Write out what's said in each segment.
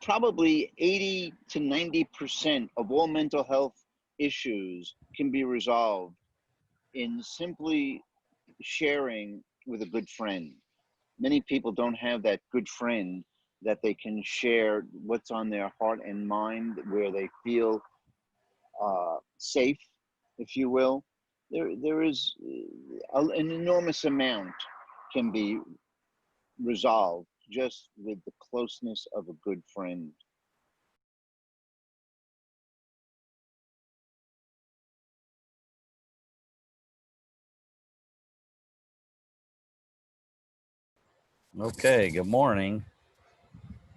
probably 80 to 90% of all mental health issues can be resolved in simply sharing with a good friend. Many people don't have that good friend that they can share what's on their heart and mind, where they feel safe, if you will. There is an enormous amount can be resolved just with the closeness of a good friend. Okay, good morning.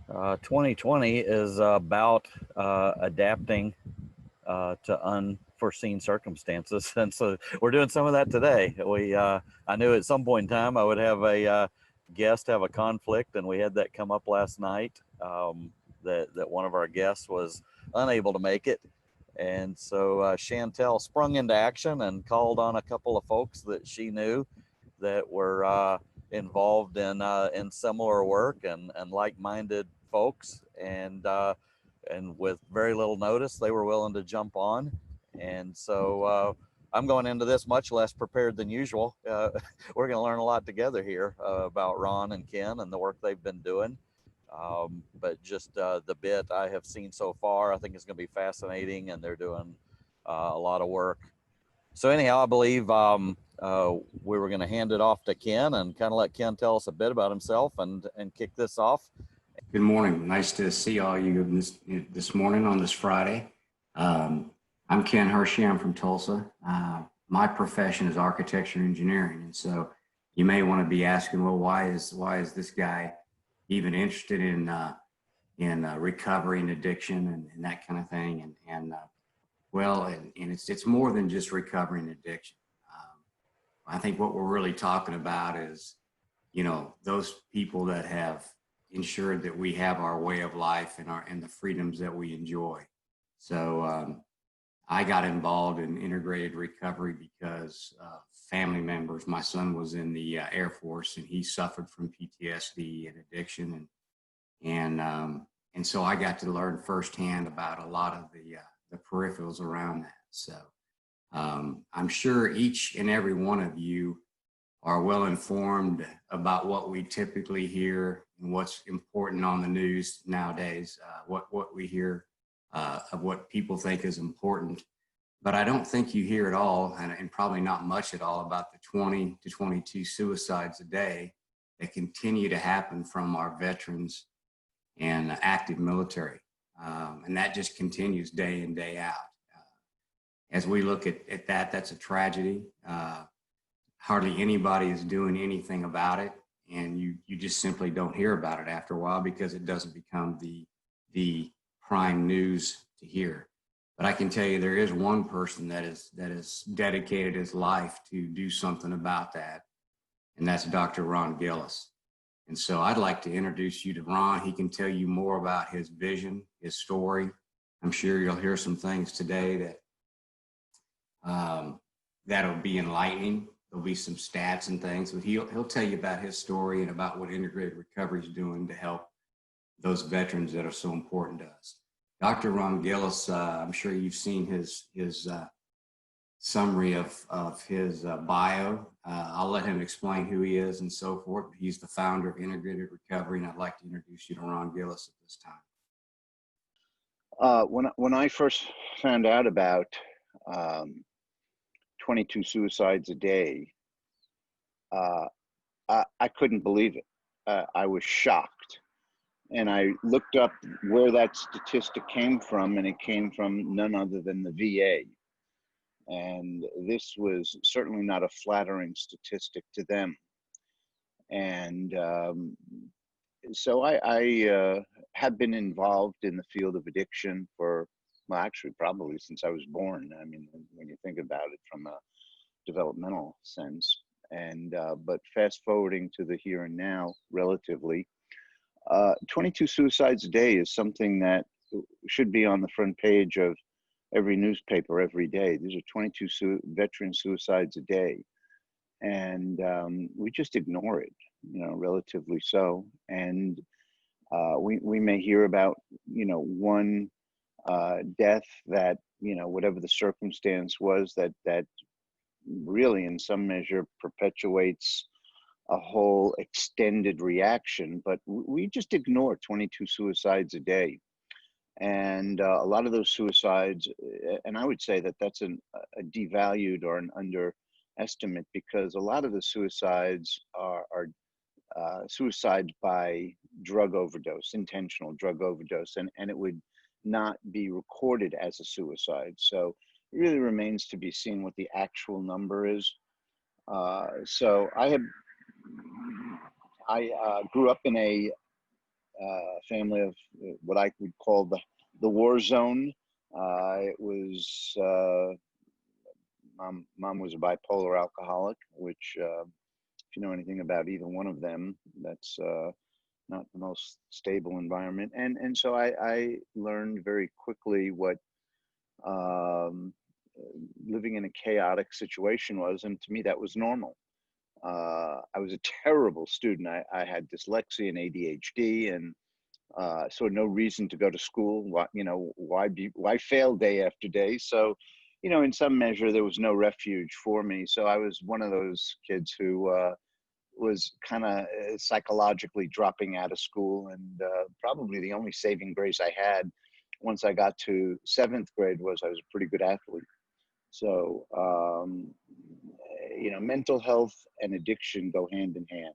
2020 is about adapting to unforeseen circumstances, and so we're doing some of that today. I knew at some point in time I would have a guest have a conflict, and we had that come up last night. That one of our guests was unable to make it, and so Shantell sprung into action and called on a couple of folks that she knew that were involved in similar work and like-minded folks, and with very little notice, they were willing to jump on. And so I'm going into this much less prepared than usual. We're going to learn a lot together here about Ron and Ken and the work they've been doing. But just the bit I have seen so far, I think it's going to be fascinating, and they're doing a lot of work. So anyhow, I believe we were going to hand it off to Ken and kind of let Ken tell us a bit about himself and kick this off. Good morning. Nice to see all you this morning on this Friday. I'm Ken Hirshey. I'm from Tulsa. My profession is architecture engineering, and so you may want to be asking, well, why is this guy even interested in recovery and addiction and that kind of thing? And it's more than just recovery and addiction. I think what we're really talking about is, those people that have ensured that we have our way of life and the freedoms that we enjoy. So I got involved in integrated recovery because family members. My son was in the Air Force, and he suffered from PTSD and addiction, and so I got to learn firsthand about a lot of the peripherals around that. So I'm sure each and every one of you are well informed about what we typically hear and what's important on the news nowadays, what we hear of what people think is important. But I don't think you hear at all, and probably not much at all, about the 20 to 22 suicides a day that continue to happen from our veterans and active military. And that just continues day in, day out. As we look at that, that's a tragedy. Hardly anybody is doing anything about it, and you just simply don't hear about it after a while because it doesn't become the prime news to hear. But I can tell you there is one person that is dedicated his life to do something about that, and that's Dr. Ron Gellis. And so I'd like to introduce you to Ron. He can tell you more about his vision, his story. I'm sure you'll hear some things today that'll be enlightening. There'll be some stats and things, but he'll tell you about his story and about what integrated recovery is doing to help those veterans that are so important to us. Dr. Ron Gellis, I'm sure you've seen his summary of his bio. I'll let him explain who he is and so forth. He's the founder of Integrated Recovery, and I'd like to introduce you to Ron Gellis at this time. When I first found out about 22 suicides a day, I couldn't believe it. I was shocked. And I looked up where that statistic came from, and it came from none other than the VA. And this was certainly not a flattering statistic to them. And so I have been involved in the field of addiction for, well, actually probably since I was born. I mean, when you think about it from a developmental sense. And but fast forwarding to the here and now, relatively, 22 suicides a day is something that should be on the front page of every newspaper every day. These are 22 veteran suicides a day, and we just ignore it, relatively so. And we may hear about one death that, whatever the circumstance was, that really in some measure perpetuates a whole extended reaction. But we just ignore 22 suicides a day. And a lot of those suicides, and I would say that that's a devalued or an underestimate, because a lot of the suicides are suicides by drug overdose, intentional drug overdose, and it would not be recorded as a suicide. So it really remains to be seen what the actual number is. So I grew up in a family of what I would call the war zone. It was mom was a bipolar alcoholic, which if you know anything about either one of them, that's not the most stable environment. And so I learned very quickly what living in a chaotic situation was, and to me that was normal. I was a terrible student. I had dyslexia and ADHD, and so no reason to go to school. Why fail day after day? So, in some measure, there was no refuge for me. So I was one of those kids who was kind of psychologically dropping out of school, and probably the only saving grace I had once I got to 7th grade was I was a pretty good athlete. So, mental health and addiction go hand in hand.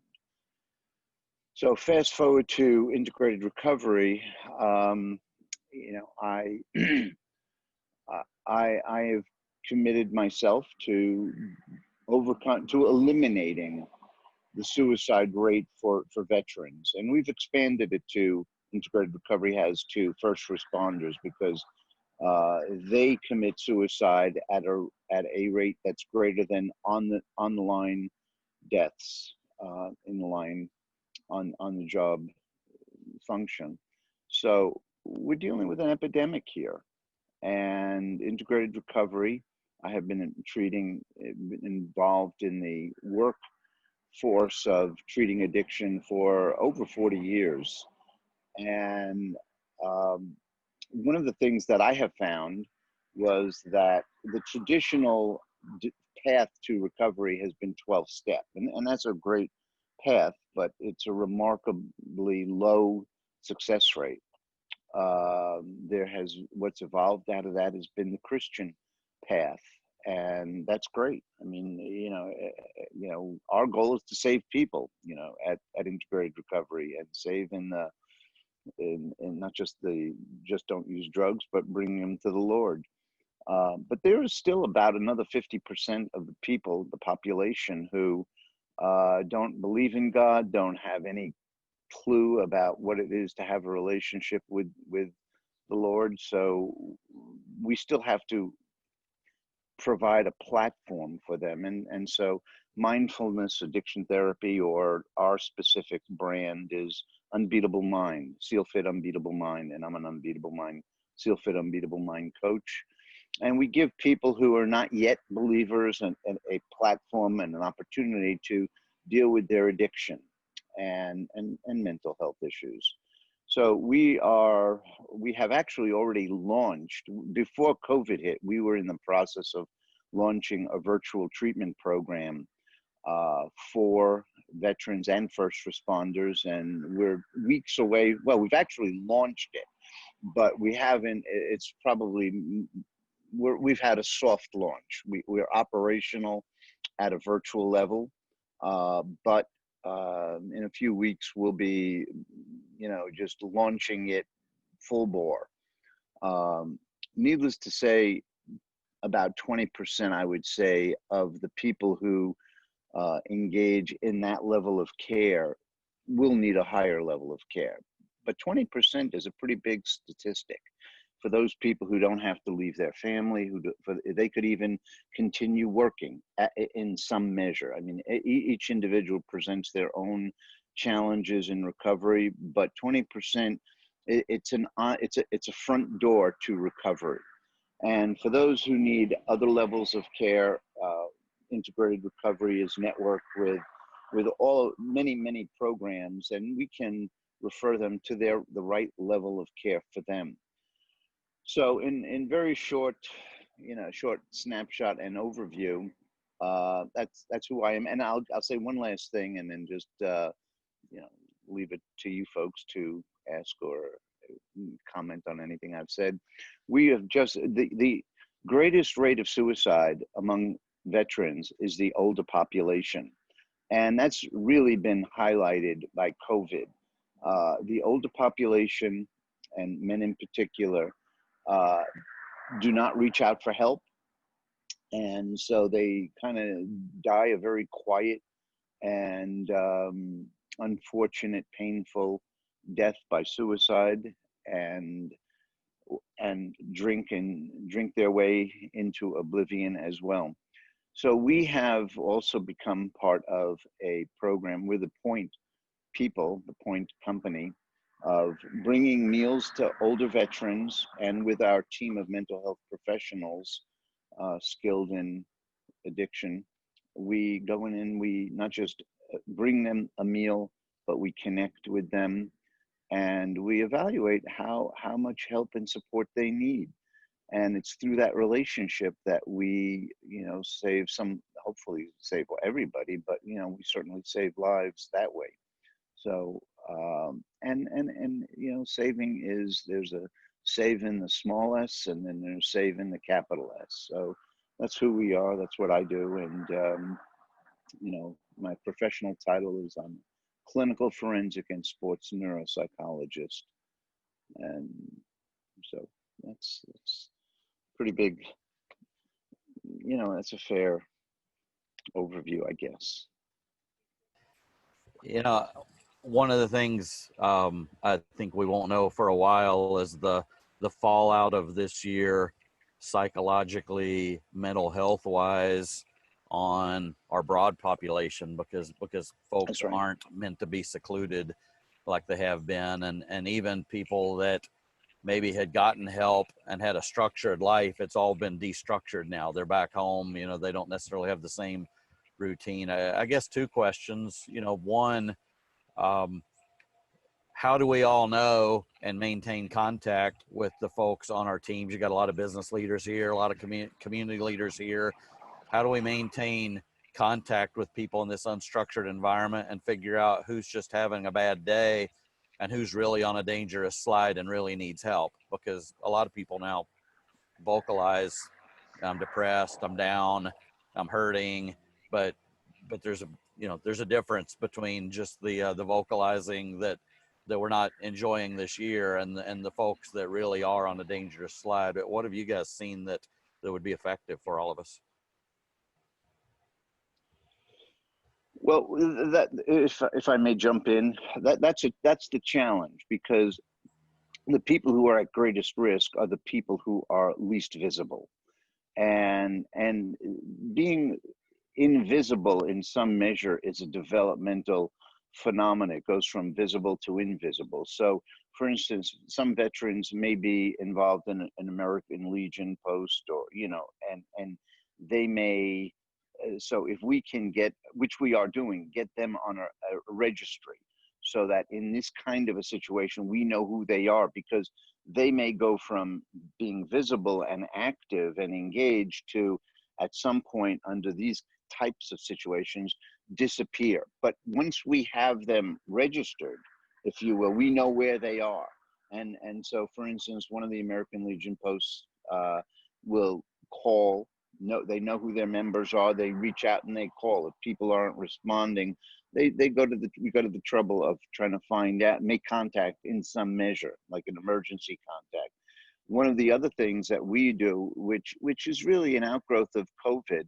So fast forward to integrated recovery, I have committed myself to eliminating the suicide rate for veterans, and we've expanded it to integrated recovery has to first responders, because they commit suicide at a rate that's greater than on the line deaths in the line on the job function. So we're dealing with an epidemic here, and integrated recovery, I have been involved in the workforce of treating addiction for over 40 years. And one of the things that I have found was that the traditional path to recovery has been 12-step, and that's a great path, but it's a remarkably low success rate. What's evolved out of that has been the Christian path, and that's great. I mean, our goal is to save people, at integrated recovery, and save in not just don't use drugs, but bring them to the Lord. But there is still about another 50% of the people, the population, who don't believe in God, don't have any clue about what it is to have a relationship with the Lord. So we still have to provide a platform for them. And so mindfulness addiction therapy, or our specific brand, is Unbeatable Mind, Seal Fit Unbeatable Mind. And I'm an Unbeatable Mind, Seal Fit Unbeatable Mind coach. And we give people who are not yet believers a platform and an opportunity to deal with their addiction and mental health issues. So we have actually already launched. Before COVID hit, we were in the process of launching a virtual treatment program for veterans and first responders, and we're weeks away. Well, we've actually launched it, but we haven't. It's probably we've had a soft launch. We're operational at a virtual level, but in a few weeks we'll be, just launching it full bore. Needless to say, about 20%, I would say, of the people who engage in that level of care will need a higher level of care. But 20% is a pretty big statistic for those people who don't have to leave their family, they could even continue working in some measure. I mean, each individual presents their own challenges in recovery, but 20%, it's a front door to recovery. And for those who need other levels of care, integrated recovery is networked with many programs, and we can refer them to the right level of care for them. So in very short, short snapshot and overview, that's who I am. And I'll say one last thing, and then just leave it to you folks to ask or comment on anything I've said. We have just the greatest rate of suicide among veterans is the older population, and that's really been highlighted by COVID. The older population, and men in particular, do not reach out for help, and so they kind of die a very quiet and unfortunate, painful death by suicide, and drink their way into oblivion as well. So we have also become part of a program with the Point people, the Point Company, of bringing meals to older veterans, and with our team of mental health professionals skilled in addiction, we go in and we not just bring them a meal, but we connect with them and we evaluate how much help and support they need. And it's through that relationship that we, save hopefully save everybody, but, we certainly save lives that way. So, saving there's a save in the small s, and then there's save in the capital S. So that's who we are. That's what I do. And, my professional title is I'm clinical forensic and sports neuropsychologist. And so that's pretty big, that's a fair overview, I guess. One of the things I think we won't know for a while is the fallout of this year, psychologically, mental health wise, on our broad population, because folks right. aren't meant to be secluded like they have been, and even people that maybe had gotten help and had a structured life, it's all been destructured now. They're back home, they don't necessarily have the same routine. I guess two questions. One, how do we all know and maintain contact with the folks on our teams? You got a lot of business leaders here, a lot of community leaders here. How do we maintain contact with people in this unstructured environment and figure out who's just having a bad day and who's really on a dangerous slide and really needs help? Because a lot of people now vocalize, I'm depressed, I'm down, I'm hurting, but there's a difference between just the vocalizing that we're not enjoying this year and the folks that really are on a dangerous slide. What have you guys seen that would be effective for all of us? Well, that if I may jump in, that's the challenge, because the people who are at greatest risk are the people who are least visible, and being invisible in some measure is a developmental phenomenon. It goes from visible to invisible. So, for instance, some veterans may be involved in an American Legion post, or and they may. So if we can get, which we are doing, get them on a registry, so that in this kind of a situation, we know who they are, because they may go from being visible and active and engaged to, at some point under these types of situations, disappear. But once we have them registered, if you will, we know where they are. And so, for instance, one of the American Legion posts will call. No, they know who their members are. They reach out and they call. If people aren't responding, we go to the trouble of trying to find out, make contact in some measure, like an emergency contact. One of the other things that we do, which is really an outgrowth of COVID,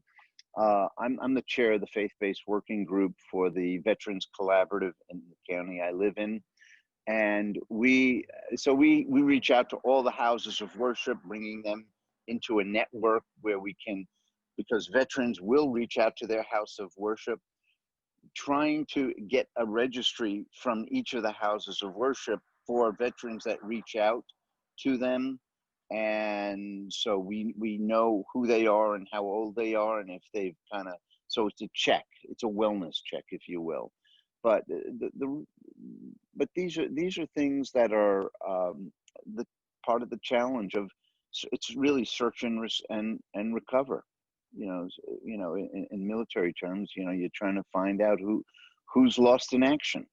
I'm the chair of the faith-based working group for the Veterans Collaborative in the county I live in. And we reach out to all the houses of worship, bringing them into a network where we can, because veterans will reach out to their house of worship, trying to get a registry from each of the houses of worship for veterans that reach out to them. And so we know who they are and how old they are, and if they've so it's a check, it's a wellness check, if you will. But but these are things that are the part of the challenge of, it's really search and recover. In military terms, you're trying to find out who's lost in action.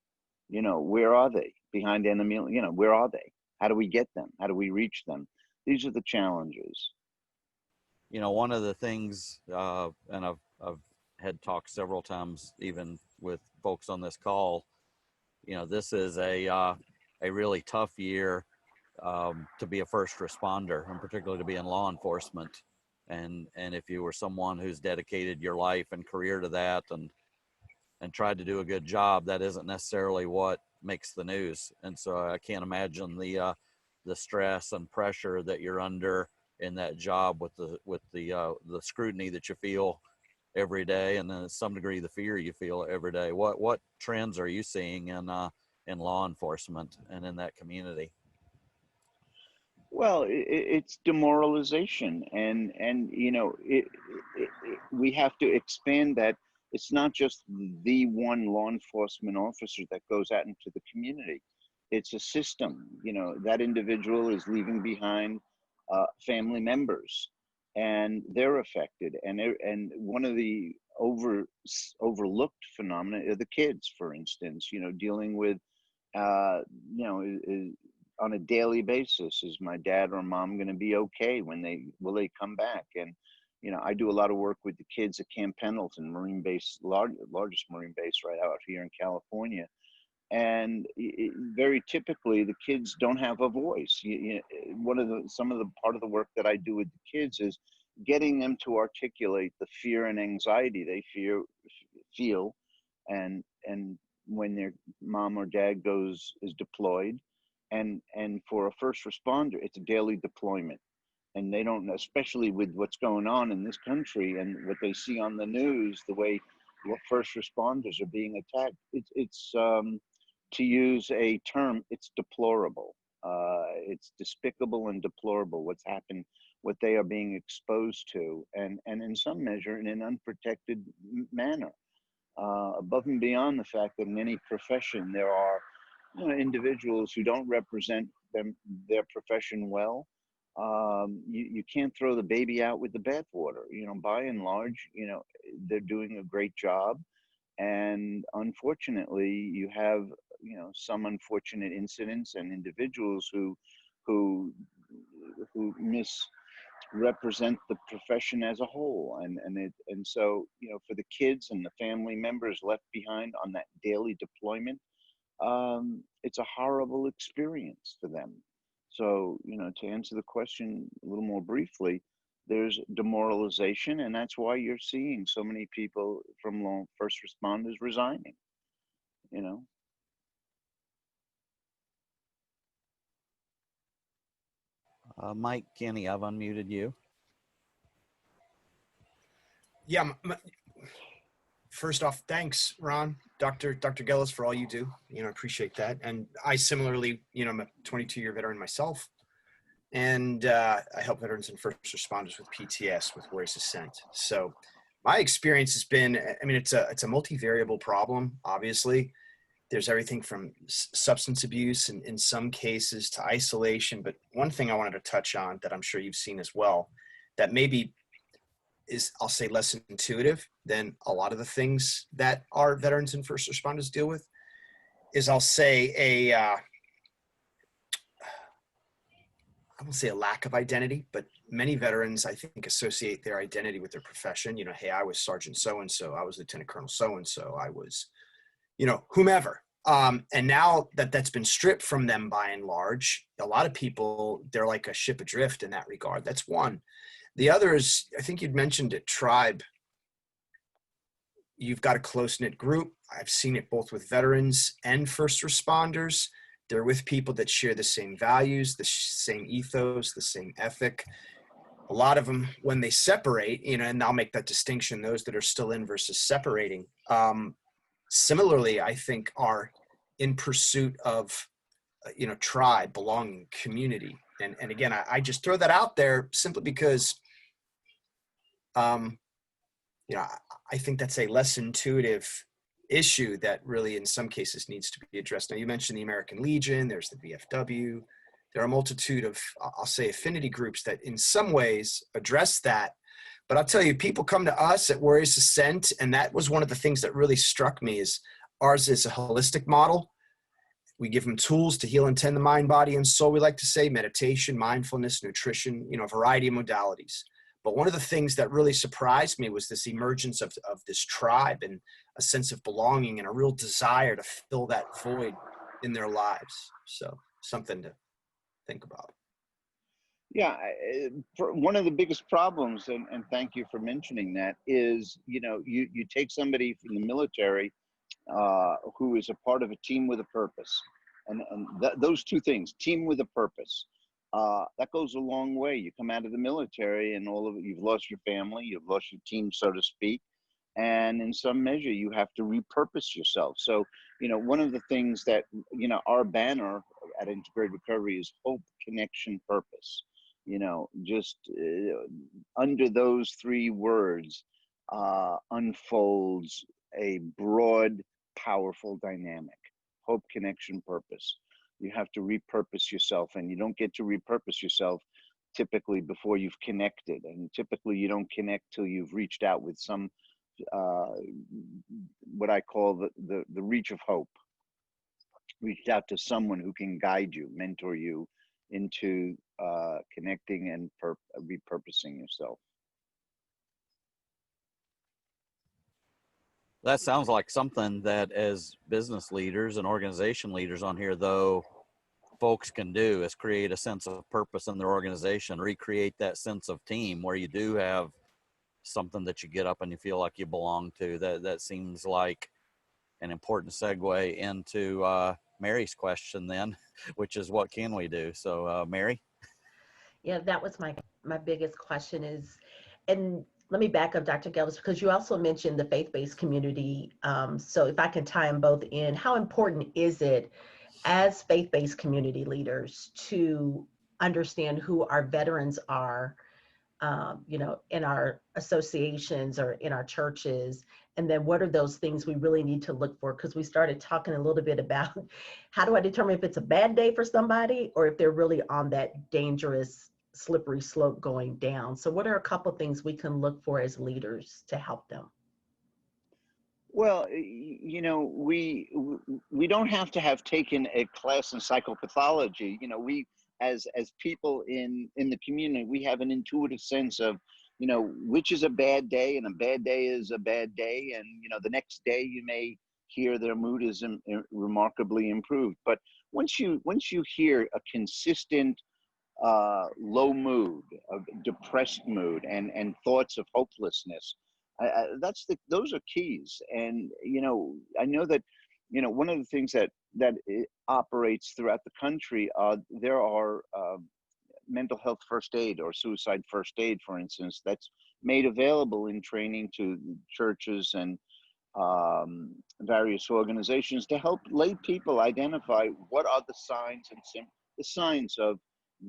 Where are they behind enemy? Where are they? How do we get them? How do we reach them? These are the challenges. One of the things, and I've had talks several times, even with folks on this call, this is a really tough year to be a first responder, and particularly to be in law enforcement. And if you were someone who's dedicated your life and career to that and tried to do a good job, that isn't necessarily what makes the news. And so I can't imagine the stress and pressure that you're under in that job, with the scrutiny that you feel every day, and then to some degree the fear you feel every day. What trends are you seeing in law enforcement and in that community? Well, it's demoralization, and we have to expand that. It's not just the one law enforcement officer that goes out into the community. It's a system. That individual is leaving behind family members, and they're affected. And one of the overlooked phenomena are the kids, for instance. Dealing with on a daily basis, is my dad or mom going to be okay when will they come back? And I do a lot of work with the kids at Camp Pendleton, Marine base, largest Marine base right out here in California. And very typically, the kids don't have a voice. Some of the part of the work that I do with the kids is getting them to articulate the fear and anxiety they feel, and when their mom or dad is deployed. And for a first responder, it's a daily deployment. And they don't, especially with what's going on in this country and what they see on the news, the way first responders are being attacked, it's to use a term, it's deplorable. It's despicable and deplorable what's happened, what they are being exposed to, and in some measure in an unprotected manner. Above and beyond the fact that in any profession there are individuals who don't represent their profession well. You can't throw the baby out with the bathwater. By and large, they're doing a great job, and unfortunately, you have some unfortunate incidents and individuals who misrepresent the profession as a whole, and so for the kids and the family members left behind on that daily deployment, it's a horrible experience for them. So, to answer the question a little more briefly, there's demoralization, and that's why you're seeing so many people from first responders resigning, Mike Kenny, I've unmuted you. Yeah. First off, thanks, Ron, Dr. Gellis, for all you do. I appreciate that. And I similarly, I'm a 22-year veteran myself, and I help veterans and first responders with PTS, with Warriors Ascent. So my experience has been, it's a multivariable problem. Obviously, there's everything from substance abuse and in some cases to isolation. But one thing I wanted to touch on that I'm sure you've seen as well, that maybe is, I'll say, less intuitive than a lot of the things that our veterans and first responders deal with, is, I'll say, I won't say a lack of identity, but many veterans, I think, associate their identity with their profession. Hey, I was Sergeant so-and-so, I was Lieutenant Colonel so-and-so, I was, whomever. And now that that's been stripped from them by and large, a lot of people, they're like a ship adrift in that regard. That's one. The other is, I think you'd mentioned it, tribe. You've got a close-knit group. I've seen it both with veterans and first responders. They're with people that share the same values, the same ethos, the same ethic. A lot of them, when they separate, and I'll make that distinction, those that are still in versus separating, similarly, I think, are in pursuit of, tribe, belonging, community. And again, I just throw that out there simply because, I think that's a less intuitive issue that really in some cases needs to be addressed. Now, you mentioned the American Legion, there's the VFW. There are a multitude of, I'll say, affinity groups that in some ways address that. But I'll tell you, people come to us at Warriors Ascent, and that was one of the things that really struck me is ours is a holistic model. We give them tools to heal and tend the mind, body, and soul. We like to say meditation, mindfulness, nutrition, a variety of modalities. But one of the things that really surprised me was this emergence of this tribe and a sense of belonging and a real desire to fill that void in their lives. So something to think about. Yeah, one of the biggest problems, and thank you for mentioning that, is, you take somebody from the military who is a part of a team with a purpose. And those two things, team with a purpose, that goes a long way. You come out of the military and you've lost your family, you've lost your team, so to speak. And in some measure, you have to repurpose yourself. So, one of the things that, our banner at Integrated Recovery is hope, connection, purpose. Just under those three words unfolds a broad, powerful dynamic. Hope, connection, purpose. You have to repurpose yourself, and you don't get to repurpose yourself typically before you've connected. And typically you don't connect till you've reached out with some, what I call the reach of hope. Reached out to someone who can guide you, mentor you into connecting and repurposing yourself. That sounds like something that as business leaders and organization leaders on here, though, folks can do is create a sense of purpose in their organization, recreate that sense of team where you do have something that you get up and you feel like you belong to. That seems like an important segue into Mary's question then, which is what can we do? So Mary? Yeah, that was my biggest question is, and let me back up, Dr. Gellis, because you also mentioned the faith-based community. So if I can tie them both in, how important is it as faith-based community leaders to understand who our veterans are, in our associations or in our churches? And then what are those things we really need to look for? Because we started talking a little bit about how do I determine if it's a bad day for somebody or if they're really on that dangerous, slippery slope going down. So what are a couple things we can look for as leaders to help them? Well, we don't have to have taken a class in psychopathology. We, as people in the community, we have an intuitive sense of, which is a bad day, and a bad day is a bad day. And, the next day you may hear their mood is remarkably improved. But once you hear a consistent low mood, a depressed mood, and thoughts of hopelessness, those are keys. And I know that one of the things that operates throughout the country, there are mental health first aid or suicide first aid, for instance, that's made available in training to churches and various organizations to help lay people identify what are the signs and the signs of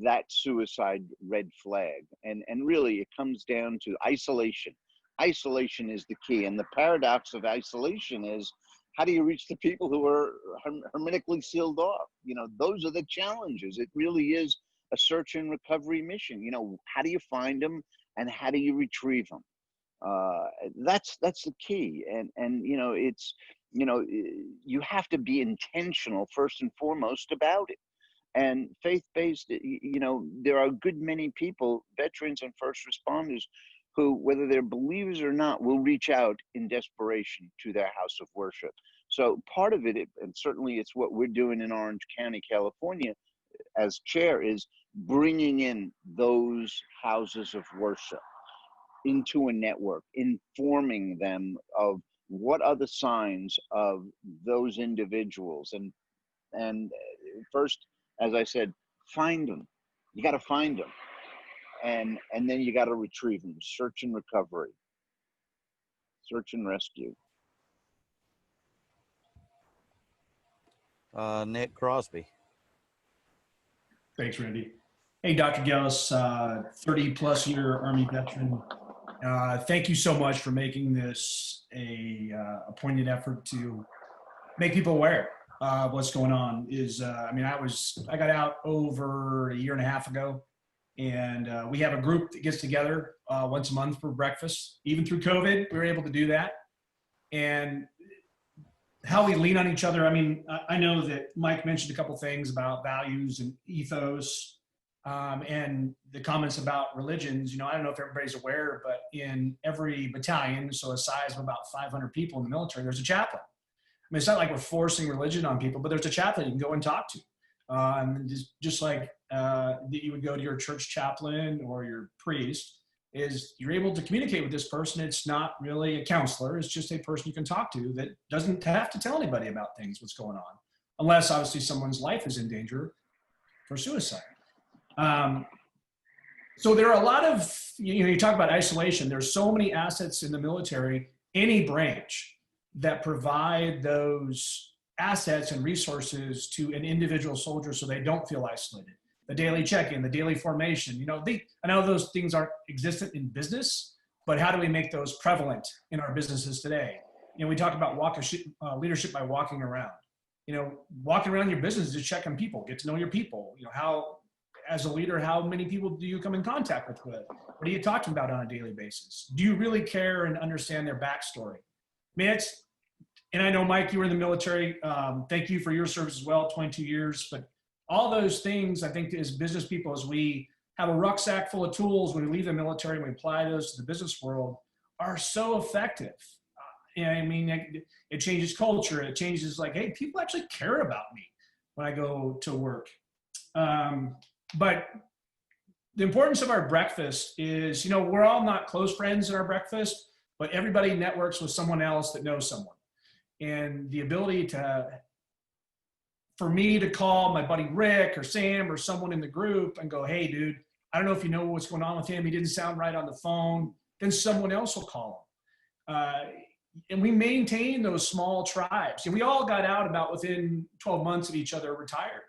that suicide red flag. And really it comes down to isolation. Isolation is the key. And the paradox of isolation is, how do you reach the people who are hermetically sealed off? Those are the challenges. It really is a search and recovery mission. How do you find them and how do you retrieve them? That's the key. And it's, you have to be intentional first and foremost about it. And faith-based, there are a good many people, veterans and first responders, who, whether they're believers or not, will reach out in desperation to their house of worship. So part of it, and certainly it's what we're doing in Orange County, California, as chair, is bringing in those houses of worship into a network, informing them of what are the signs of those individuals. And first, as I said, find them. You got to find them. And then you got to retrieve them. Search and recovery. Search and rescue. Nick Crosby. Thanks, Randy. Hey, Dr. Gellis, 30 plus year Army veteran. Thank you so much for making this a poignant effort to make people aware of what's going on. I got out over a year and a half ago, and we have a group that gets together once a month for breakfast. Even through COVID, we were able to do that. And how we lean on each other. I mean, I know that Mike mentioned a couple things about values and ethos, and the comments about religions. I don't know if everybody's aware, but in every battalion, so a size of about 500 people in the military, there's a chaplain. I mean, it's not like we're forcing religion on people, but there's a chaplain you can go and talk to. And just like that you would go to your church chaplain or your priest, is you're able to communicate with this person. It's not really a counselor. It's just a person you can talk to that doesn't have to tell anybody about things, what's going on, unless obviously someone's life is in danger for suicide. So there are a lot of, you talk about isolation. There's so many assets in the military, any branch, that provide those assets and resources to an individual soldier so they don't feel isolated. The daily check-in, the daily formation, I know those things aren't existent in business, but how do we make those prevalent in our businesses today? We talk about leadership by walking around. Walking around your business is checking people, get to know your people. How, as a leader, how many people do you come in contact with? What are you talking about on a daily basis? Do you really care and understand their backstory? And I know, Mike, you were in the military. Thank you for your service as well, 22 years. But all those things, I think, as business people, as we have a rucksack full of tools when we leave the military and we apply those to the business world, are so effective. It changes culture. It changes hey, people actually care about me when I go to work. But the importance of our breakfast is, we're all not close friends in our breakfast, but everybody networks with someone else that knows someone. And the ability for me to call my buddy Rick or Sam or someone in the group and go, hey, dude, I don't know if you know what's going on with him. He didn't sound right on the phone. Then someone else will call him. And we maintain those small tribes. And we all got out about within 12 months of each other retired.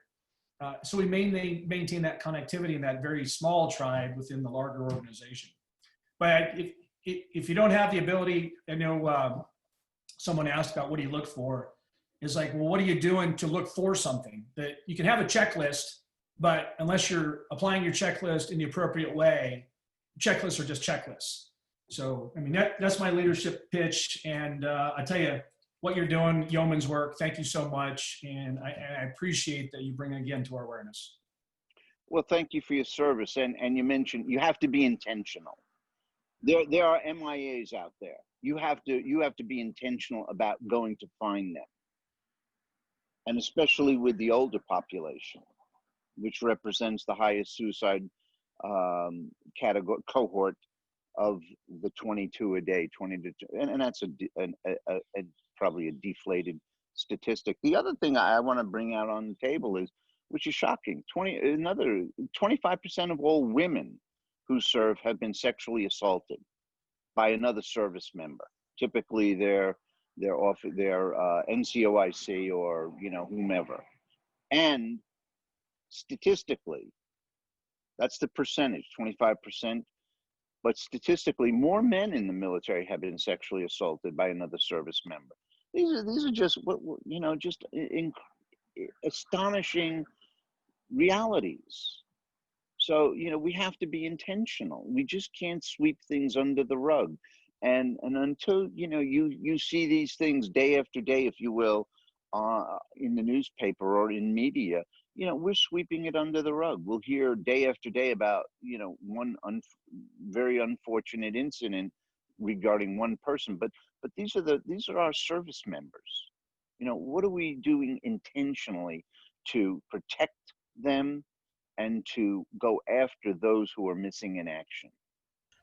So we maintain that connectivity in that very small tribe within the larger organization. But if you don't have the ability, I know someone asked about what do you look for? Is well, what are you doing to look for something? That you can have a checklist, but unless you're applying your checklist in the appropriate way, checklists are just checklists. So, that's my leadership pitch. And I tell you, what you're doing, yeoman's work. Thank you so much. And I appreciate that you bring it again to our awareness. Well, thank you for your service. And you mentioned you have to be intentional. There are MIAs out there. You have to be intentional about going to find them. And especially with the older population, which represents the highest suicide cohort of the 22 a day, 20 to, and that's probably a deflated statistic. The other thing I want to bring out on the table is, which is shocking, 25% of all women who serve have been sexually assaulted by another service member. Typically, they're NCOIC or whomever. And statistically, that's the percentage, 25%. But statistically, more men in the military have been sexually assaulted by another service member. These are just just astonishing realities. So we have to be intentional. We just can't sweep things under the rug. And until you see these things day after day, if you will, in the newspaper or in media, we're sweeping it under the rug. We'll hear day after day about one very unfortunate incident regarding one person, but these are our service members. What are we doing intentionally to protect them and to go after those who are missing in action?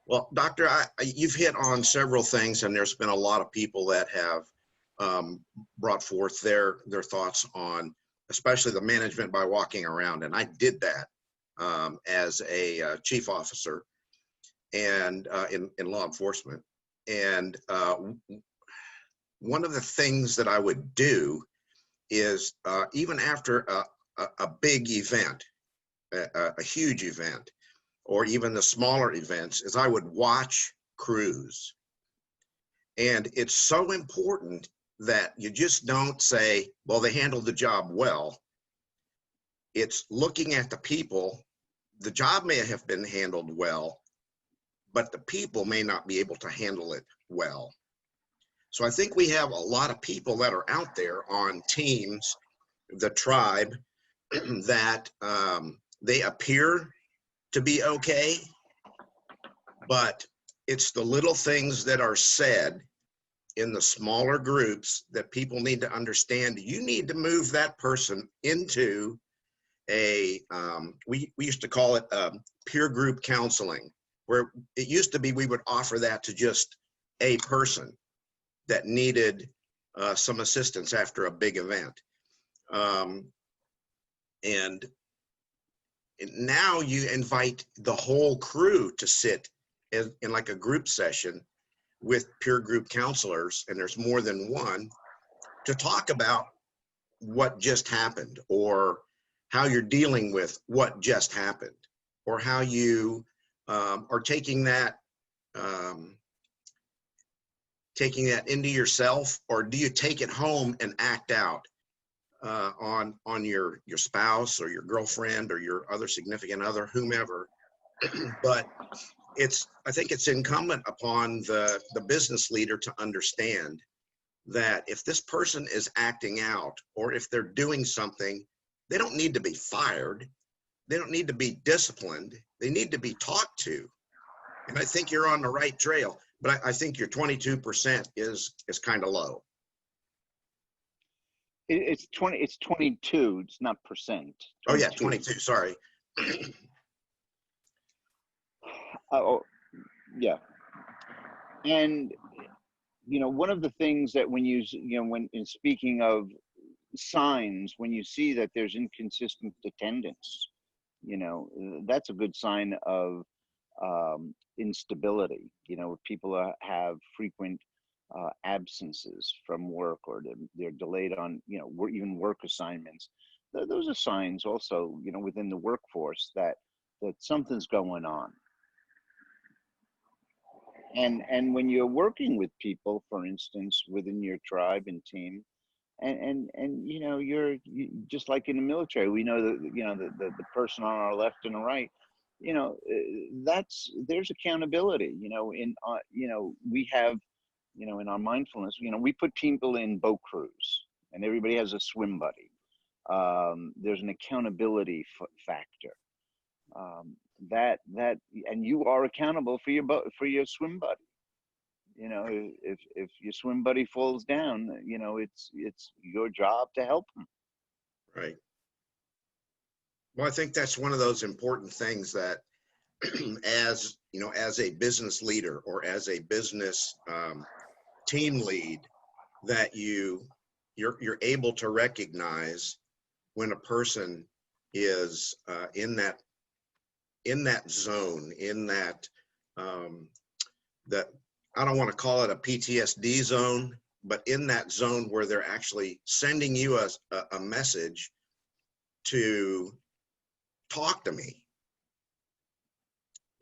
Well, Doctor, you've hit on several things, and there's been a lot of people that have brought forth their thoughts on, especially the management by walking around. And I did that as a chief officer and in law enforcement. And one of the things that I would do is even after a big event, a huge event, or even the smaller events, is I would watch crews. And it's so important that you just don't say, well, they handled the job well. It's looking at the people. The job may have been handled well, but the people may not be able to handle it well. So I think we have a lot of people that are out there on teams, the tribe, that they appear to be okay, but it's the little things that are said in the smaller groups that people need to understand. You need to move that person into a, we used to call it peer group counseling, where it used to be we would offer that to just a person that needed some assistance after a big event. And now you invite the whole crew to sit in like a group session with peer group counselors, and there's more than one, to talk about what just happened, or how you're dealing with what just happened, or how you are taking that into yourself, or do you take it home and act out on your spouse or your girlfriend or your other significant other, whomever. But I think it's incumbent upon the business leader to understand that if this person is acting out, or if they're doing something, they don't need to be fired. They don't need to be disciplined. They need to be talked to. And I think you're on the right trail, but I think your 22% is kind of low. It's 22. It's not percent. 22. Oh yeah, 22. Sorry. Oh, yeah. And one of the things that when when in speaking of signs, when you see that there's inconsistent attendance, that's a good sign of instability. If people have frequent absences from work, or they're delayed on, even work assignments, those are signs also, within the workforce that something's going on. And when you're working with people, for instance, within your tribe and team, and you're just like in the military, we know that the person on our left and the right, there's accountability. We have, in our mindfulness, we put people in boat crews, and everybody has a swim buddy. There's an accountability factor. And you are accountable for your swim buddy. If your swim buddy falls down, it's your job to help him. Right. Well, I think that's one of those important things that as a business leader, or as a business team lead, that you're able to recognize when a person is in that zone, in that I don't want to call it a PTSD zone, but in that zone where they're actually sending you a message to talk to me.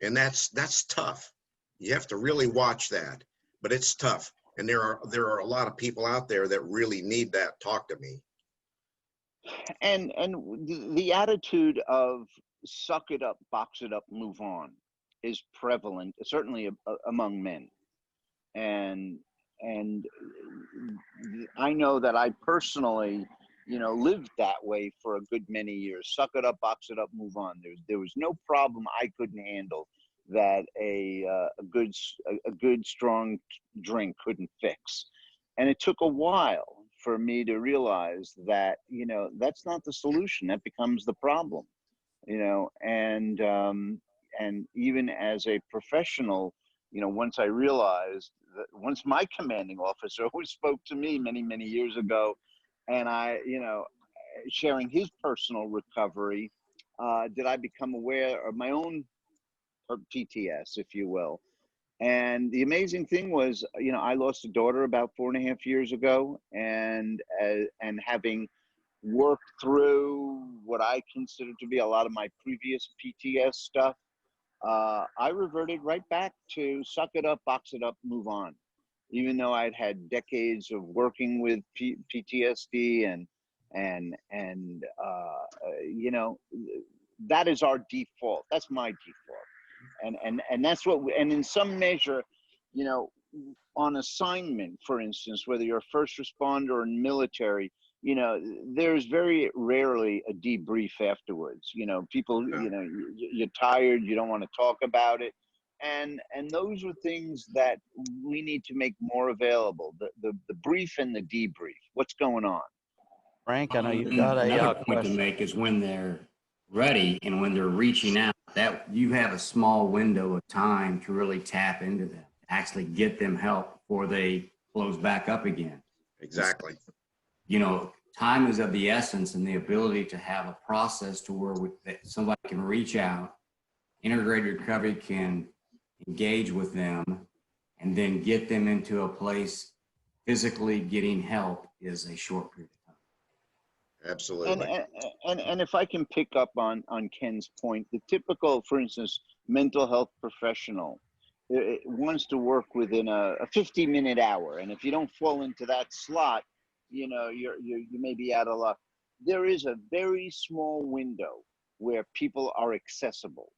And that's tough. You have to really watch that, but it's tough. And there are a lot of people out there that really need that talk to me. And the attitude of suck it up, box it up, move on is prevalent, certainly among men. And I know that I personally, lived that way for a good many years. Suck it up, box it up, move on. There was no problem I couldn't handle that a good strong drink couldn't fix. And it took a while for me to realize that, that's not the solution. That becomes the problem. And even as a professional, once I realized that, once my commanding officer who spoke to me many, many years ago, and I, sharing his personal recovery, did I become aware of my own PTS, if you will. And the amazing thing was, I lost a daughter about 4.5 years ago, and having worked through what I consider to be a lot of my previous PTS stuff, I reverted right back to suck it up, box it up, move on. Even though I'd had decades of working with PTSD you know, that is our default. That's my default, and that's what. And in some measure, you know, on assignment, for instance, whether you're a first responder or military, you know, there's very rarely a debrief afterwards. You know, people, you know, you're tired, you don't want to talk about it. And those are things that we need to make more available, the brief and the debrief. What's going on? Frank, I know you've got Another a point to question. make is when they're ready and when they're reaching out, that you have a small window of time to really tap into them, actually get them help before they close back up again. Exactly. You know, time is of the essence, and the ability to have a process to where that somebody can reach out, integrated recovery can engage with them, and then get them into a place physically getting help is a short period of time. Absolutely. And if I can pick up on Ken's point, the typical, for instance, mental health professional it wants to work within a 50-minute hour, and if you don't fall into that slot, you know, you may be out of luck. There is a very small window where people are accessible,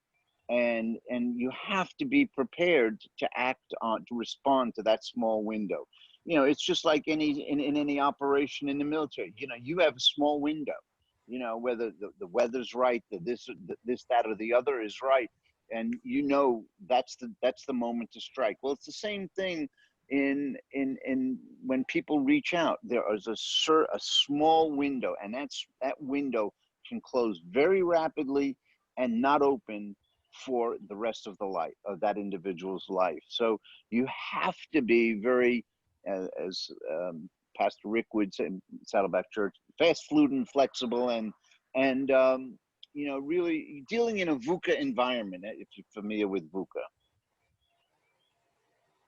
and you have to be prepared to act on, to respond to that small window. You know, it's just like in any operation in the military. You know, you have a small window. You know, whether the weather's right, this, that, or the other is right, and you know that's the moment to strike. Well, it's the same thing in when people reach out. There is a small window, and that window can close very rapidly and not open for the rest of the life of that individual's life. So you have to be very, as Pastor Rick would say in Saddleback Church, fast, fluid, and flexible, and you know, really dealing in a VUCA environment, if you're familiar with VUCA.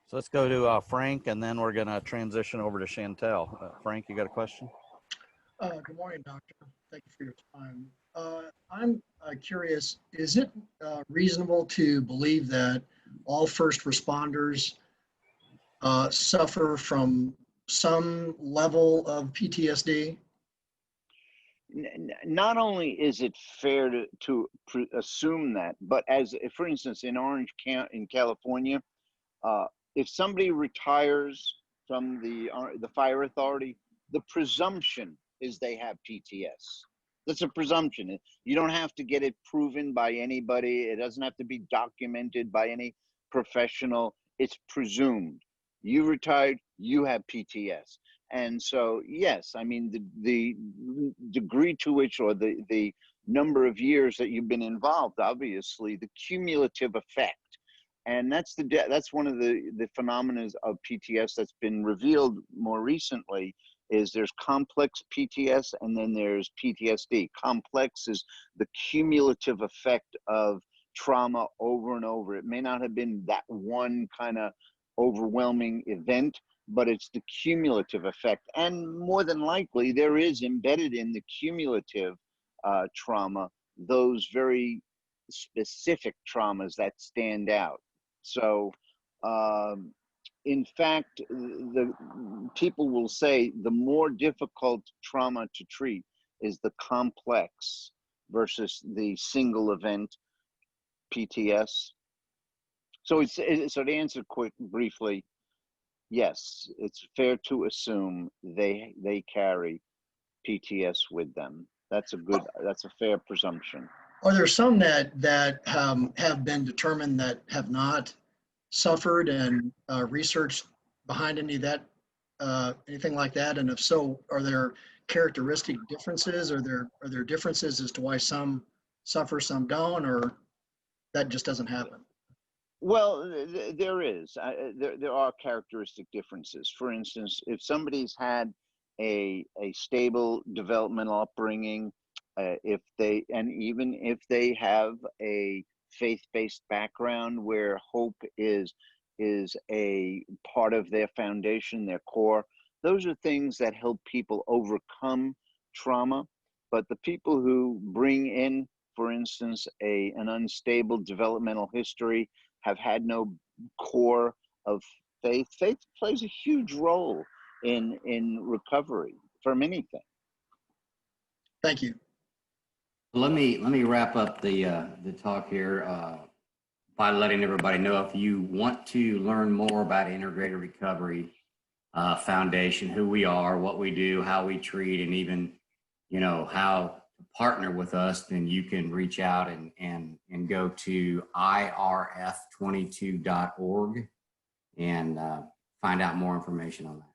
So let's go to Frank, and then we're going to transition over to Shantell. Frank, you got a question? Good morning, Doctor. Thank you for your time. I'm curious, is it reasonable to believe that all first responders suffer from some level of PTSD? Not only is it fair to assume that, but as, for instance, in Orange County in California, if somebody retires from the fire authority, the presumption is they have PTS. That's a presumption. You don't have to get it proven by anybody. It doesn't have to be documented by any professional. It's presumed. You retired, you have PTS. And so, yes, I mean, the degree to which, or the number of years that you've been involved, obviously, the cumulative effect. And that's one of the phenomena of PTS that's been revealed more recently, is there's complex PTS and then there's PTSD. Complex is the cumulative effect of trauma over and over. It may not have been that one kind of overwhelming event, but it's the cumulative effect. And more than likely, there is embedded in the cumulative trauma those very specific traumas that stand out. So, in fact, the people will say the more difficult trauma to treat is the complex versus the single event PTS. So so to answer briefly, yes, it's fair to assume they carry PTS with them. That's a fair presumption. Are there some that have been determined that have not suffered, and research behind any of that, anything like that? And if so, are there characteristic differences? Are there differences as to why some suffer, some don't, or that just doesn't happen? Well, there is. There are characteristic differences. For instance, if somebody's had a stable developmental upbringing, even if they have a faith-based background where hope is a part of their foundation, their core, those are things that help people overcome trauma. But the people who bring in for instance, an unstable developmental history, have had no core of faith. Faith plays a huge role in recovery from anything. Thank you. Let me wrap up the talk here by letting everybody know, if you want to learn more about Integrated Recovery Foundation, who we are, what we do, how we treat, and even, you know, how to partner with us, then you can reach out and go to irf22.org and find out more information on that.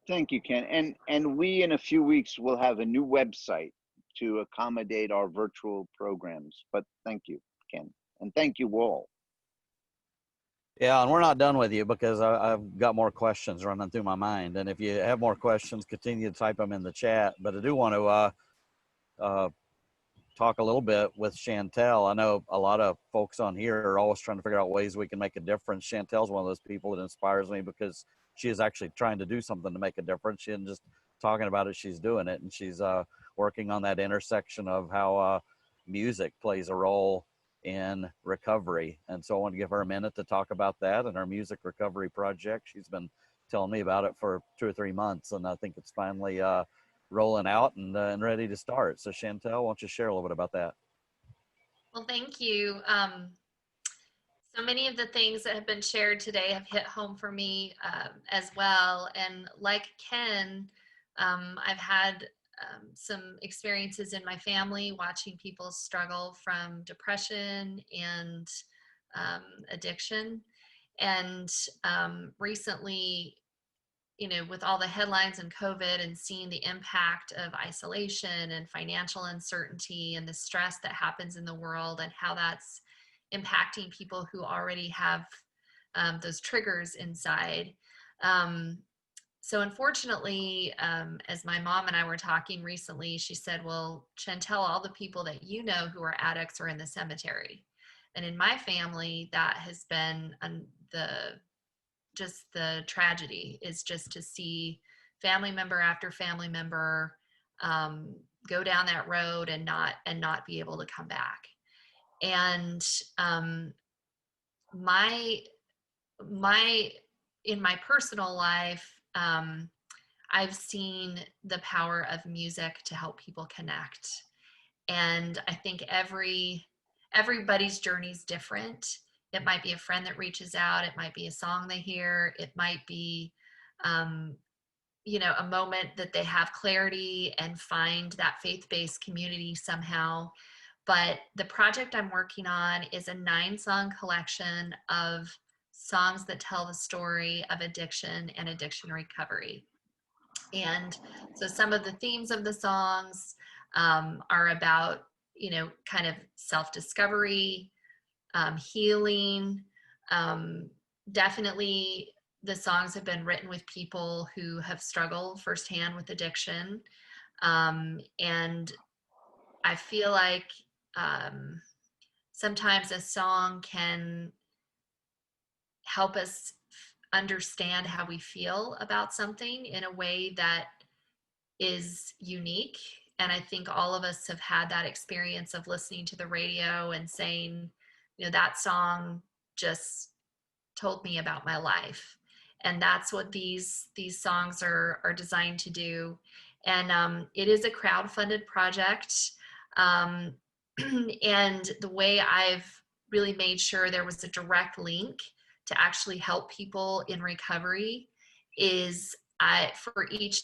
Thank you, Ken. And we, in a few weeks, will have a new website to accommodate our virtual programs. But thank you, Ken. And thank you all. Yeah, and we're not done with you, because I've got more questions running through my mind. And if you have more questions, continue to type them in the chat. But I do want to talk a little bit with Shantell. I know a lot of folks on here are always trying to figure out ways we can make a difference. Shantell's one of those people that inspires me, because she is actually trying to do something to make a difference. She isn't just talking about it, she's doing it. And she's working on that intersection of how music plays a role in recovery. And so I want to give her a minute to talk about that and our music recovery project. She's been telling me about it for 2 or 3 months, and I think it's finally rolling out and ready to start. So Shantell, why don't you share a little bit about that? Well, thank you. So many of the things that have been shared today have hit home for me as well. And like Ken, I've had some experiences in my family watching people struggle from depression and addiction. And recently, you know, with all the headlines and COVID and seeing the impact of isolation and financial uncertainty and the stress that happens in the world and how that's impacting people who already have those triggers inside. So unfortunately, as my mom and I were talking recently, she said, well, Shantell, all the people that you know who are addicts are in the cemetery. And in my family, that has been the tragedy, is just to see family member after family member go down that road and not be able to come back. And in my personal life, I've seen the power of music to help people connect. And I think everybody's journey is different. It might be a friend that reaches out. It might be a song they hear. It might be, you know, a moment that they have clarity and find that faith-based community somehow. But the project I'm working on is a 9-song collection of songs that tell the story of addiction and addiction recovery. And so some of the themes of the songs are about, you know, kind of self-discovery, healing. Definitely the songs have been written with people who have struggled firsthand with addiction. And I feel like sometimes a song can help us understand how we feel about something in a way that is unique. And I think all of us have had that experience of listening to the radio and saying, you know, that song just told me about my life. And that's what these songs are designed to do. And it is a crowd-funded project. And the way I've really made sure there was a direct link to actually help people in recovery is for each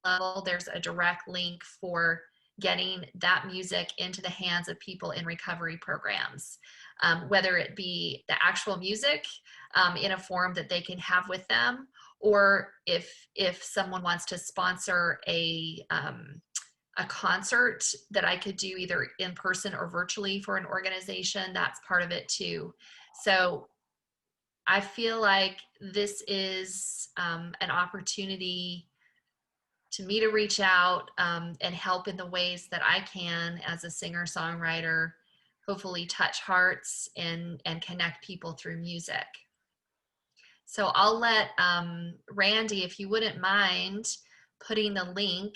level, there's a direct link for getting that music into the hands of people in recovery programs, whether it be the actual music in a form that they can have with them, or if someone wants to sponsor a concert that I could do either in person or virtually for an organization, that's part of it too. So I feel like this is an opportunity to me to reach out and help in the ways that I can as a singer-songwriter, hopefully touch hearts and connect people through music. So I'll let Randy, if you wouldn't mind, putting the link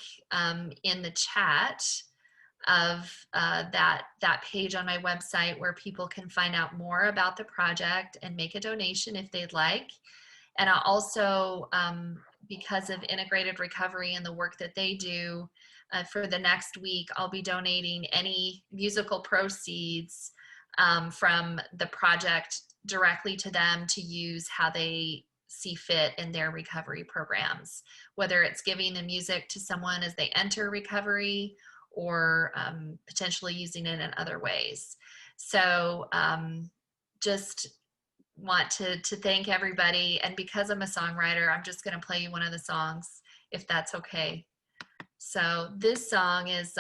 in the chat of that page on my website where people can find out more about the project and make a donation if they'd like. And I also, because of Integrated Recovery and the work that they do, for the next week, I'll be donating any musical proceeds from the project directly to them to use how they see fit in their recovery programs, whether it's giving the music to someone as they enter recovery or potentially using it in other ways. So just want to thank everybody. And because I'm a songwriter, I'm just going to play you one of the songs, if that's okay. So this song is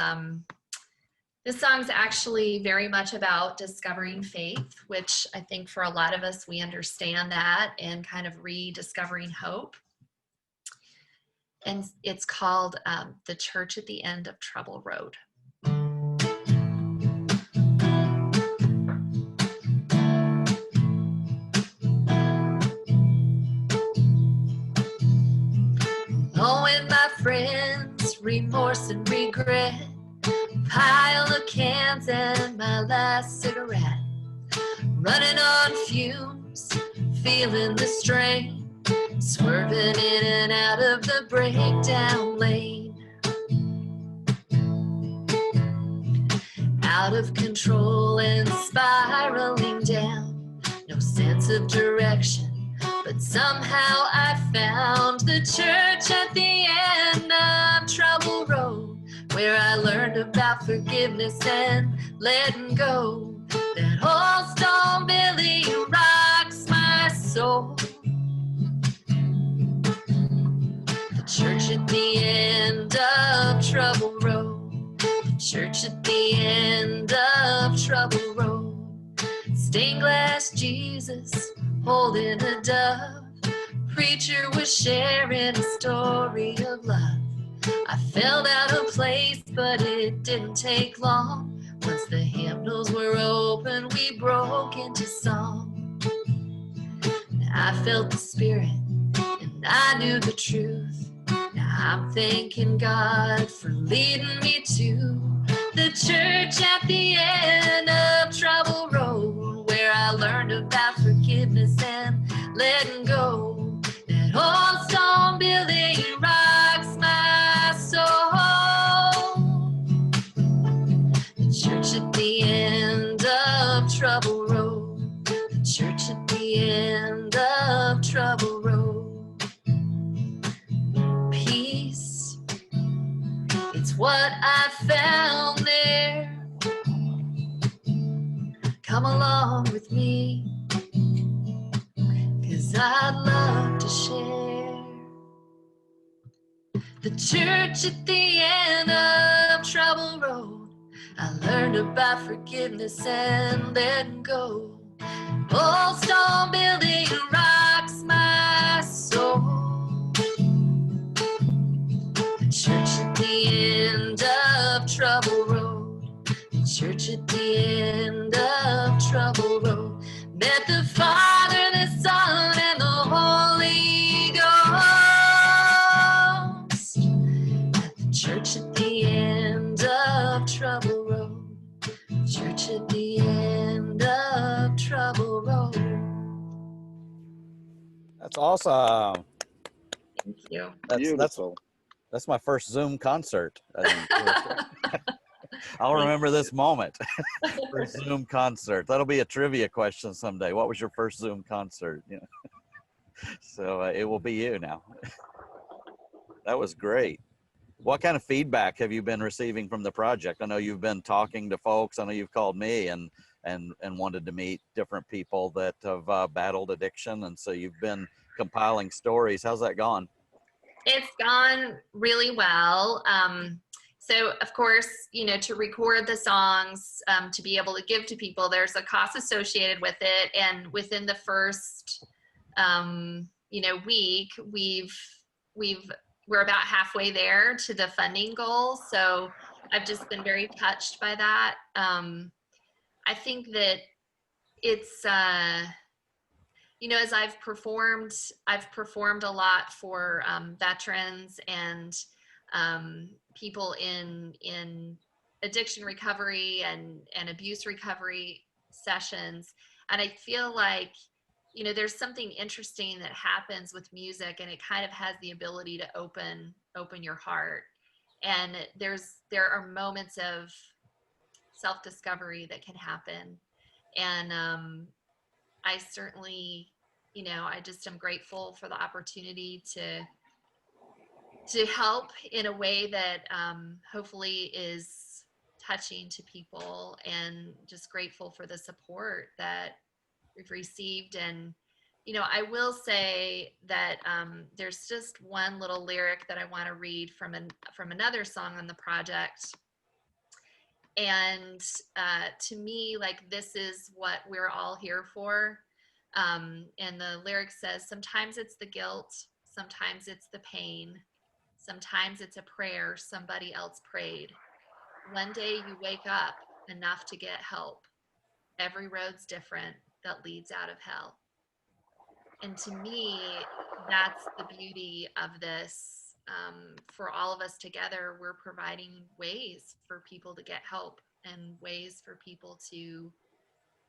actually very much about discovering faith, which I think for a lot of us, we understand that, and kind of rediscovering hope. And it's called The Church at the End of Trouble Road. Oh, and my friends, remorse and regret, pile of cans and my last cigarette, running on fumes, feeling the strain, swerving in and out of the breakdown lane, out of control and spiraling down, no sense of direction, but somehow I found the church at the end of Trouble Road, where I learned about forgiveness and letting go. That old stone Billy rocks my soul. The church at the end of Trouble Road. The church at the end of Trouble Road. Stained glass Jesus holding a dove. Preacher was sharing a story of love. I felt out of place, but it didn't take long. Once the hymnals were open, we broke into song. I felt the Spirit, and I knew the truth. Now I'm thanking God for leading me to the church at the end of Trouble Road, where I learned about forgiveness and letting go. That old stone Billy rocks my soul. The church at the end of Trouble Road. The church at the end of Trouble Road. Peace, it's what I found there. Come along with me, 'cause I'd love to share. The church at the end of Trouble Road, I learned about forgiveness and letting go. Old stone building rocks my soul. The church at the end of Trouble Road. The church at the end of Trouble Road. Met the Father, the Son, and the Holy Ghost. At the church at the end of Trouble Road. Church at the end of Trouble Road. That's awesome. Thank you. Beautiful. That's my first Zoom concert. I think. I'll remember this moment. First Zoom concert. That'll be a trivia question someday. What was your first Zoom concert? You know? So it will be you now. That was great. What kind of feedback have you been receiving from the project? I know you've been talking to folks. I know you've called me and wanted to meet different people that have battled addiction. And so you've been compiling stories. How's that gone? It's gone really well. So of course, you know, to record the songs, to be able to give to people, there's a cost associated with it. And within the first, you know, week, we're about halfway there to the funding goal. So I've just been very touched by that. I think that it's, you know, as I've performed a lot for veterans, and people in addiction recovery and abuse recovery sessions. And I feel like, you know, there's something interesting that happens with music, and it kind of has the ability to open your heart. And there are moments of self-discovery that can happen. And I certainly, you know, I just am grateful for the opportunity to help in a way that hopefully is touching to people, and just grateful for the support that we've received. And, you know, I will say that there's just one little lyric that I want to read from another song on the project. And to me, like, this is what we're all here for. And the lyric says, sometimes it's the guilt, sometimes it's the pain, sometimes it's a prayer somebody else prayed. One day you wake up enough to get help. Every road's different that leads out of hell. And to me, that's the beauty of this. For all of us together, we're providing ways for people to get help, and ways for people to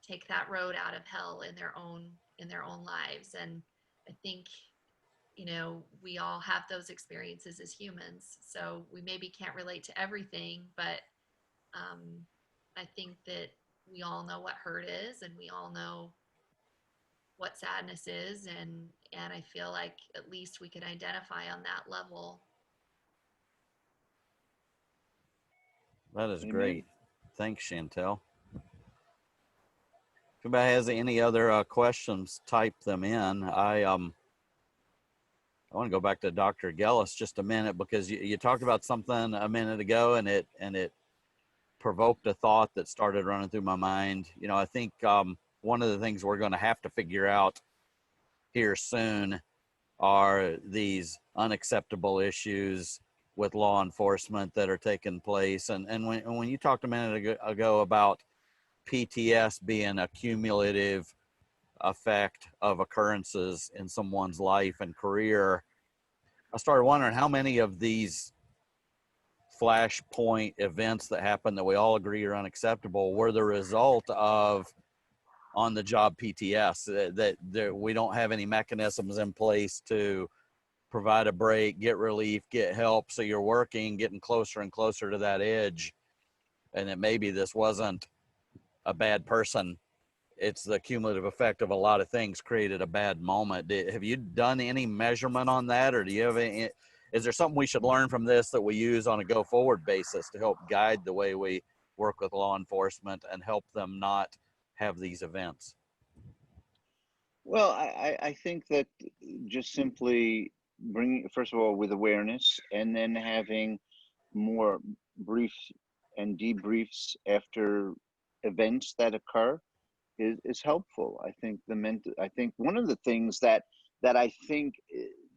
take that road out of hell in their own lives. And I think, you know, we all have those experiences as humans, so we maybe can't relate to everything, but I think that we all know what hurt is, and we all know what sadness is, and I feel like at least we can identify on that level. That is Amen. great. Thanks, Shantell. If anybody has any other questions, type them in. I want to go back to Dr. Gellis just a minute, because you talked about something a minute ago, and it provoked a thought that started running through my mind. You know, I think one of the things we're going to have to figure out here soon are these unacceptable issues with law enforcement that are taking place. And when you talked a minute ago about PTS being a cumulative effect of occurrences in someone's life and career, I started wondering how many of these flashpoint events that happen that we all agree are unacceptable were the result of on-the-job PTS, that we don't have any mechanisms in place to provide a break, get relief, get help. So you're getting closer and closer to that edge, and that maybe this wasn't a bad person. It's the cumulative effect of a lot of things created a bad moment. Have you done any measurement on that, or do you have any? Is there something we should learn from this that we use on a go-forward basis to help guide the way we work with law enforcement and help them not have these events? Well, I think that just simply bringing, first of all, with awareness, and then having more briefs and debriefs after events that occur is helpful. I think I think one of the things that I think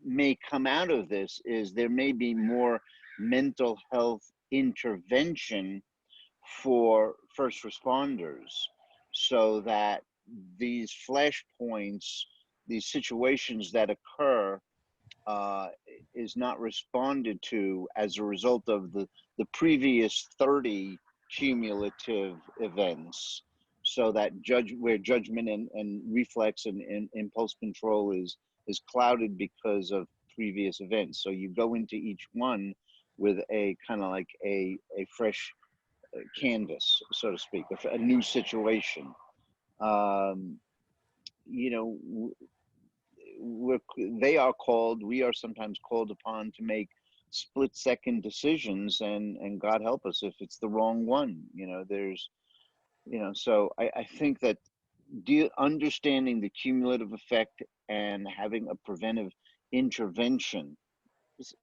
may come out of this is there may be more mental health intervention for first responders, so that these flashpoints, these situations that occur, is not responded to as a result of the previous 30 cumulative events, so that where judgment and reflex and impulse control is clouded because of previous events. So you go into each one with a kind of like a fresh canvas, so to speak, a new situation. You know, we are sometimes called upon to make split-second decisions, and God help us if it's the wrong one. You know, so I think that understanding the cumulative effect and having a preventive intervention, just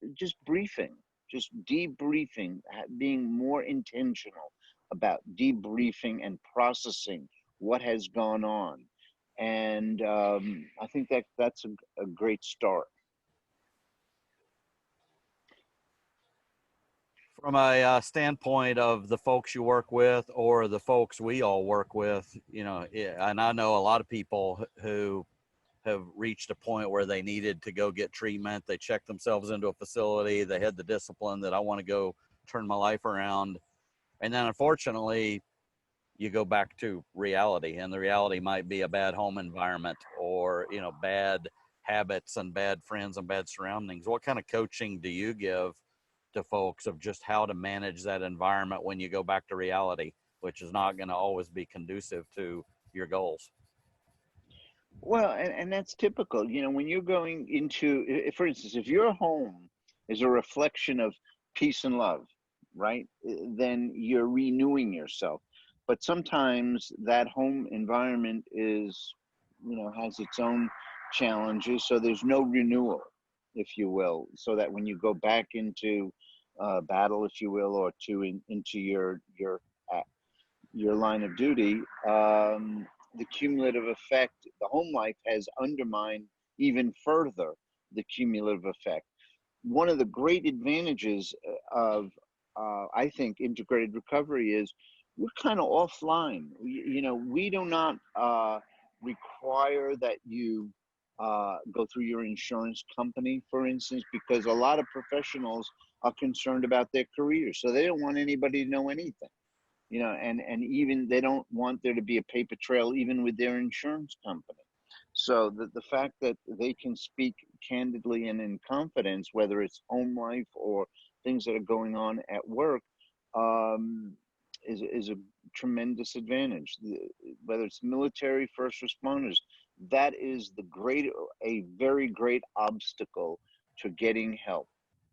debriefing, being more intentional about debriefing and processing what has gone on. And I think that that's a great start. From a standpoint of the folks you work with, or the folks we all work with, you know, and I know a lot of people who have reached a point where they needed to go get treatment. They checked themselves into a facility. They had the discipline that I want to go turn my life around. And then unfortunately, you go back to reality, and the reality might be a bad home environment or, you know, bad habits and bad friends and bad surroundings. What kind of coaching do you give to folks of just how to manage that environment when you go back to reality, which is not going to always be conducive to your goals? Well, and that's typical. You know, when you're going into, for instance, if your home is a reflection of peace and love, right, then you're renewing yourself. But sometimes that home environment is, you know, has its own challenges. So there's no renewal, if you will, so that when you go back into battle, if you will, or into your line of duty, the cumulative effect, the home life has undermined even further the cumulative effect. One of the great advantages of, I think, integrated recovery is we're kind of offline. You know, we do not require that you go through your insurance company, for instance, because a lot of professionals are concerned about their careers. So they don't want anybody to know anything. You know, and even they don't want there to be a paper trail even with their insurance company. So the fact that they can speak candidly and in confidence, whether it's home life or things that are going on at work, is a tremendous advantage. Whether it's military, first responders, that is a very great obstacle to getting help.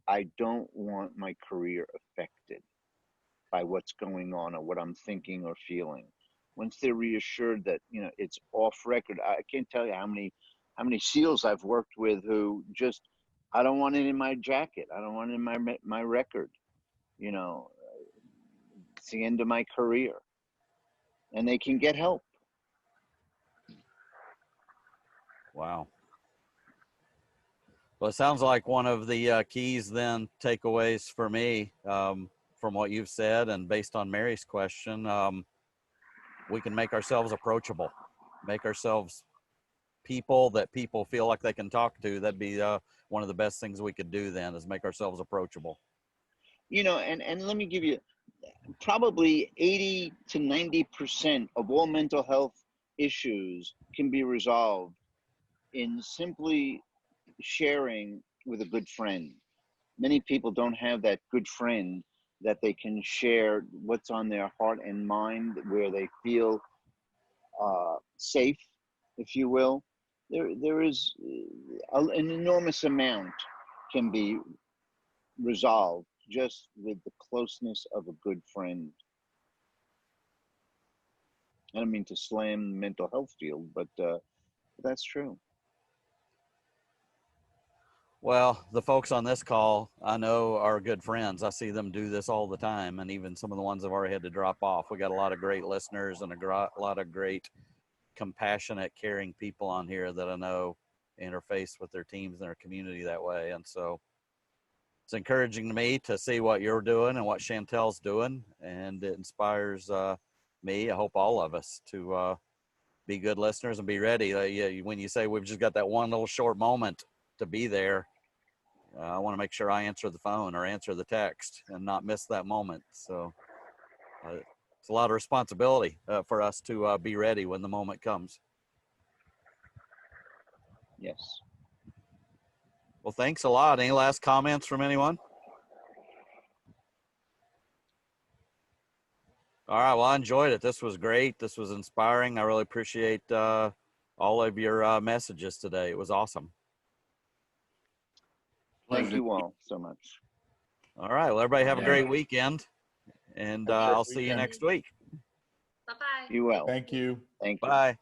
I don't want my career affected by what's going on or what I'm thinking or feeling. Once they're reassured that, you know, it's off record, I can't tell you how many SEALs I've worked with who just, I don't want it in my jacket. I don't want it in my record. You know, it's the end of my career, and they can get help. Wow. Well, it sounds like one of the keys then, takeaways for me, from what you've said and based on Mary's question, we can make ourselves approachable, make ourselves people that people feel like they can talk to. That'd be one of the best things we could do then, is make ourselves approachable. You know, and let me give you, probably 80 to 90% of all mental health issues can be resolved in simply sharing with a good friend. Many people don't have that good friend that they can share what's on their heart and mind, where they feel safe, if you will. There is an enormous amount can be resolved just with the closeness of a good friend. I don't mean to slam the mental health field, but that's true. Well, the folks on this call, I know, are good friends. I see them do this all the time, and even some of the ones I've already had to drop off. We got a lot of great listeners and a lot of great, compassionate, caring people on here that I know interface with their teams and their community that way. And so it's encouraging to me to see what you're doing and what Shantell's doing, and it inspires me, I hope all of us, to be good listeners and be ready. When you say we've just got that one little short moment to be there, I want to make sure I answer the phone or answer the text and not miss that moment. So it's a lot of responsibility for us to be ready when the moment comes. Yes. Well, thanks a lot. Any last comments from anyone? All right. Well, I enjoyed it. This was great. This was inspiring. I really appreciate all of your messages today. It was awesome. Thank you all so much. All right. Well, everybody have a great weekend, and I'll see you next week. Bye-bye. You will. Thank you. Thank you. Bye.